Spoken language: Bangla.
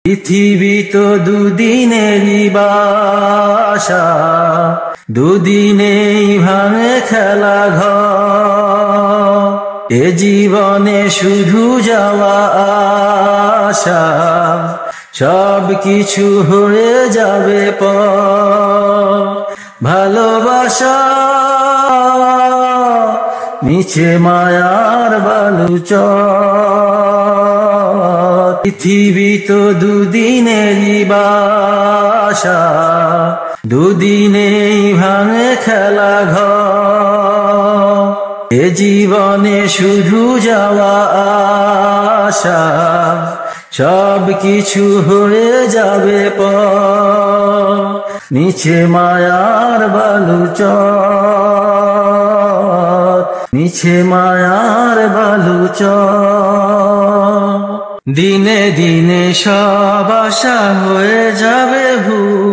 পৃথিবী তো দুদিনেরই বাসা, দুদিনেই ভাঙে খেলা ঘর। এ জীবনে শুধু যাওয়া আশা, সব কিছু হয়ে যাবে পর। ভালোবাসা নিচে মায়ার বালুচর। পৃথিবী তো দুদিনেরই বাসা, দুদিনেই ভাঙে খেলা ঘর। এ জীবনে শুধু যাওয়া আশা, সব কিছু হয়ে যাবে পর। নিচে মায়ার বালুচর, নিচে মায়ার বালুচর। দিনে দিনে সব আশা হয়ে যাবে ভুল।